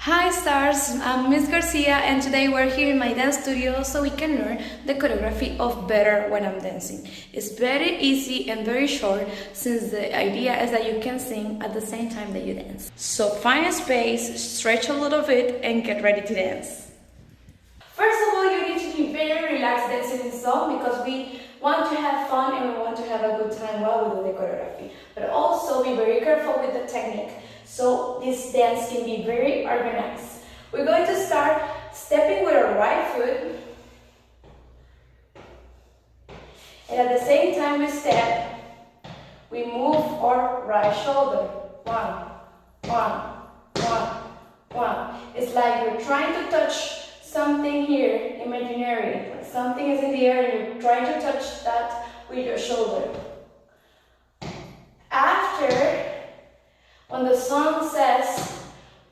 Hi stars, I'm Miss Garcia and today we're here in my dance studio so we can learn the choreography of Better When I'm Dancing. It's very easy and very short since the idea is that you can sing at the same time that you dance. So find a space, stretch a little bit and get ready to dance. First of all, you need to be very relaxed dancing this song because we want to have fun and we want to have a good time while we do the choreography. But also be very careful with the technique so this dance can be very organized. We're going to start stepping with our right foot. And at the same time we step, we move our right shoulder. One, one, one, one. It's like you're trying to touch something here, imaginary. Like something is in the air and you're trying to touch that with your shoulder. After, when the song says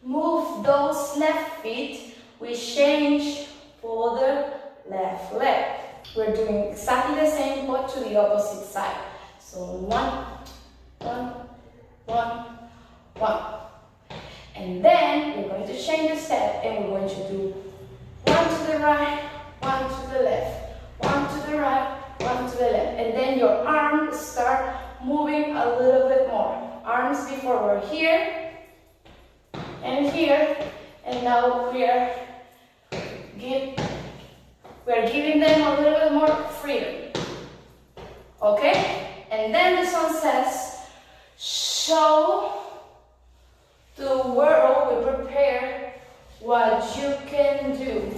move those left feet, we change for the left leg. We're doing exactly the same but to the opposite side. So one, one, one, one. And then we're going to change the step and we're going to do one to the right, one to the left, one to the right, one to the left. And then your arms start moving a little bit more. Arms before were here and here, and now we are giving them a little bit more freedom. Okay? And then the song says, show the world, we prepare what you can do.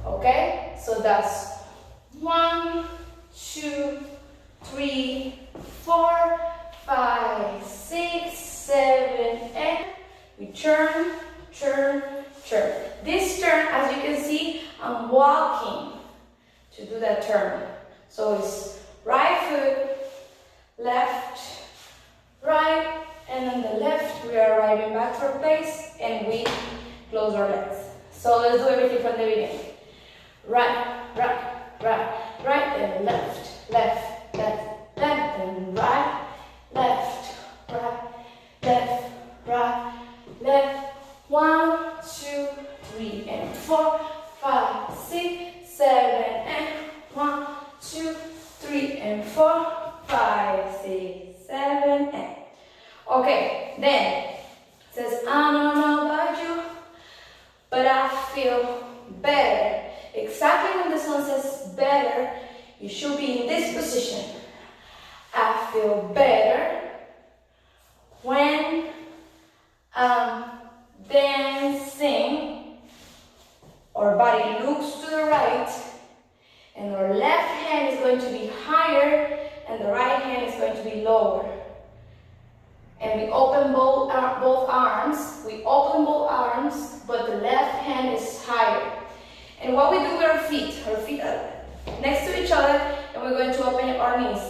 Okay? So that's 1, 2, 3, 4, 5, 6, 7, 8. We turn, turn, turn. This turn, as you can see, I'm walking to do that turn. So it's right foot, left, right, and on the left we are arriving back to our place and we close our legs. So let's do everything from the beginning. Right, right, right, right, and left, left, left, left, and right, left, right, left, right, left. 1, 2, 3, and 4, 5, 6, 7, and 1, 2, 3, and 4, 5, 6, 7, and. Okay, then it says, I don't know about you, but I feel better. Exactly when the song says better, you should be in this position. I feel better when I'm dancing. Our body looks to the right and our left hand is going to be higher and the right hand is going to be lower. And we open both arms. We open both arms, but the left hand is higher. And what we do with our feet are next to each other, and we're going to open our knees.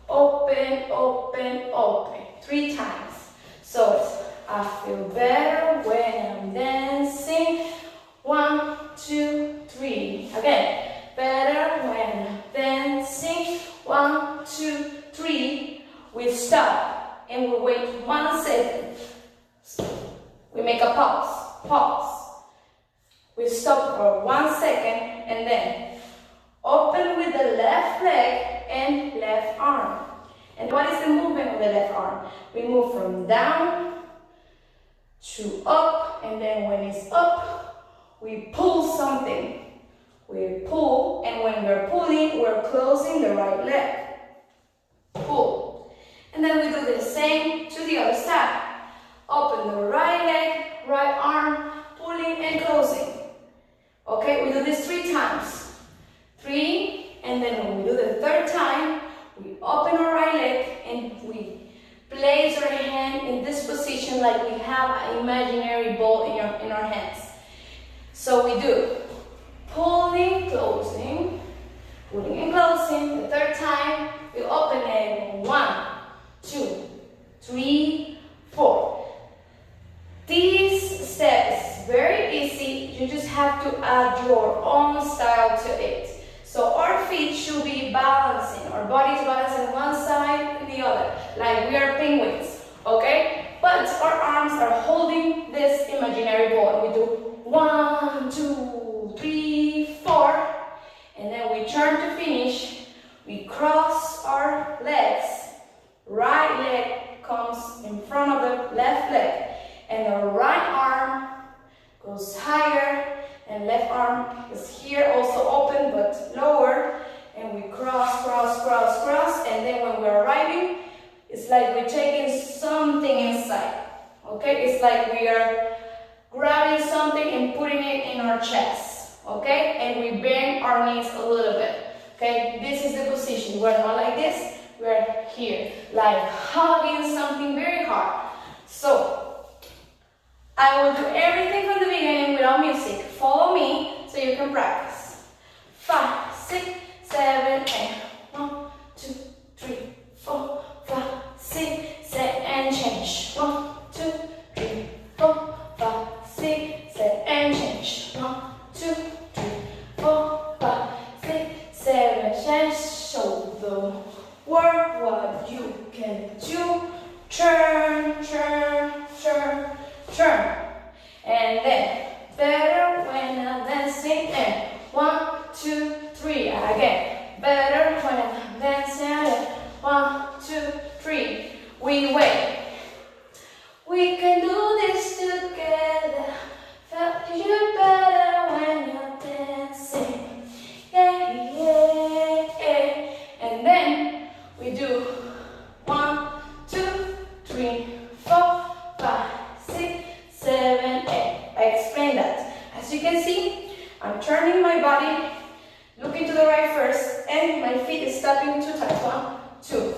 Open, open, open. 3 times. So it's, I feel better when I'm dancing. 1, 2, 3. Again, better when I'm dancing. 1, 2, 3. We stop and we wait 1 second. We make a pause. Pause. We stop for 1 second and then open with the left leg and left arm. And what is the movement of the left arm? We move from down to up, and then when it's up, we pull something. We pull, and when we're pulling, we're closing the right leg. Pull. And then we do the same to the other side. Open the right leg, right arm, pulling and closing. Okay, we do this 3 times. 3, and then when we do the 3rd time, we open our right leg and we place our hand in this position like we have an imaginary ball in our hands. So we do pulling, closing, pulling and closing. The 3rd time, we open it. 1, 2, 3, 4. This step is very easy. You just have to add your own style to it. So our feet should be balancing. Our bodies balancing one side and the other, like we are penguins, okay? But our arms are holding this like we are grabbing something and putting it in our chest, okay? And we bend our knees a little bit, okay? This is the position. We're not like this, we're here, like hugging something very hard. So, I will do everything from the beginning without music. Follow me so you can practice. 5, 6, 7, 8. 1, 2, 3, 4, 5, 6, 7, and change. 1, 2, 3, 4, 5, 6, 7, and change. 1, 2, 3, 4, 5, 6, 7, change. Show the world what you can do. Turn, turn, turn, turn. And then better when I'm dancing. And 1, 2, 3. Again. Better when I'm dancing. 1, 2, 3. We wait. We can do this together. Felt you better when you're dancing. Yeah, yeah, yeah. And then we do 1, 2, 3, 4, 5, 6, 7, 8. I explained that. As you can see, I'm turning my body, looking to the right first, and my feet is stepping 2 times. 1, 2,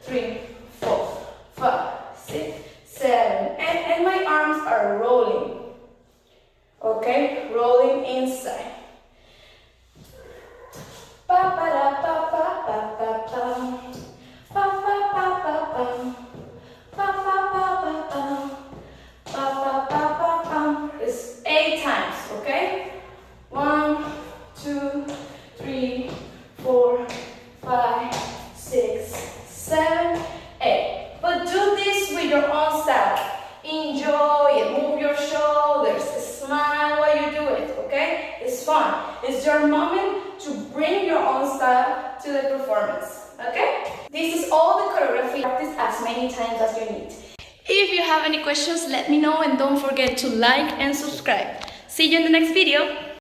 3, 4, 5, 6, 7, and my arms are rolling. Okay, rolling inside. Pa pa da pa pa pa pa pa. Pa pa pa pa pa. Pa pa pa pa pa. Pa pa pa pa pa. It's 8 times, okay? 1, 2, 3, 4, 5, 6, 7, 8. But do this with your own style. Enjoy it. Move your shoulders. Smile while you do it, okay? It's fun. It's your moment to bring your own style to the performance, okay? This is all the choreography. Practice as many times as you need. If you have any questions, let me know, and don't forget to like and subscribe. See you in the next video.